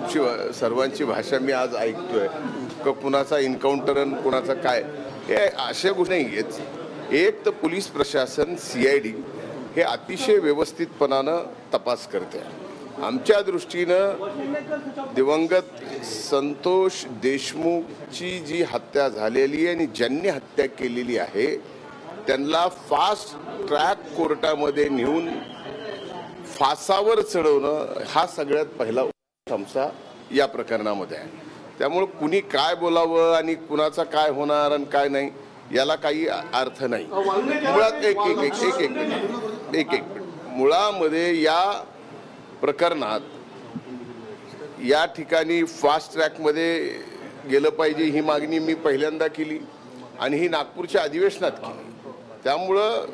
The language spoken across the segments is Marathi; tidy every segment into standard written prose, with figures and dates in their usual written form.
सर्वांची भाषा मी आज ऐकतोय का कुणाचा एन्काउंटर आणि कुणाचा काय, हे अशा गोष्टी नाही आहेत. एक तर पोलीस प्रशासन CID हे अतिशय व्यवस्थितपणानं तपास करते. आमच्या दृष्टीनं दिवंगत संतोष देशमुखची जी हत्या झालेली आहे आणि ज्यांनी हत्या केलेली आहे त्यांना फास्ट ट्रॅक कोर्टामध्ये नेऊन फासावर चढवणं हा सगळ्यात पहिला आमचा या प्रकरणामध्ये आहे. त्यामुळे कुणी काय बोलावं आणि कुणाचा काय होणार आणि काय नाही याला काही अर्थ नाही. मुळात एक मुळामध्ये या प्रकरणात या ठिकाणी फास्ट ट्रॅकमध्ये गेलं पाहिजे ही मागणी मी पहिल्यांदा केली आणि ही नागपूरच्या अधिवेशनात केली. त्यामुळं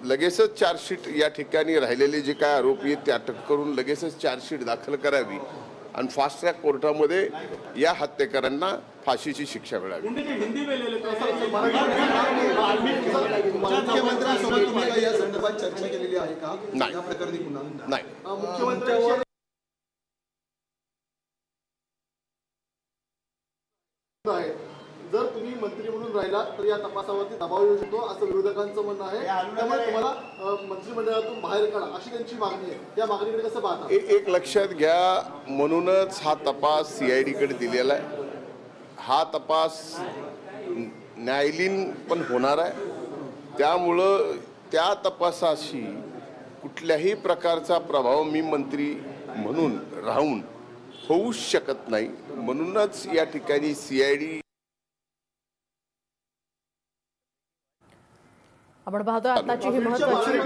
लगेचच चार्जशीट या ठिकाणी राहिलेले जे काय आरोपी आहेत ते अटक करून लगेचच चार्जशीट दाखल करावी आणि फास्ट ट्रॅक कोर्टामध्ये या हत्येकरांना फाशीची शिक्षा मिळावी. नाही. जर तुम्ही मंत्री म्हणून राहिला तर या तपासावरती दबाव येऊ शकतो असं विरोधकांचं म्हणणं आहे. त्यामुळे तुम्हाला मंत्रिमंडळातून बाहेर काढा अशी त्यांची मागणी आहे. या मागणीकडे कसं पाहता? एक लक्षात घ्या, म्हणूनच हा तपास CID कडे दिलेला आहे. हा तपास न्यायालयीन पण होणार आहे. त्यामुळं त्या तपासाशी कुठल्याही प्रकारचा प्रभाव मी मंत्री म्हणून राहून होऊ शकत नाही. म्हणूनच या ठिकाणी CID आपण पाहतोय आताची ही महत्त्वाची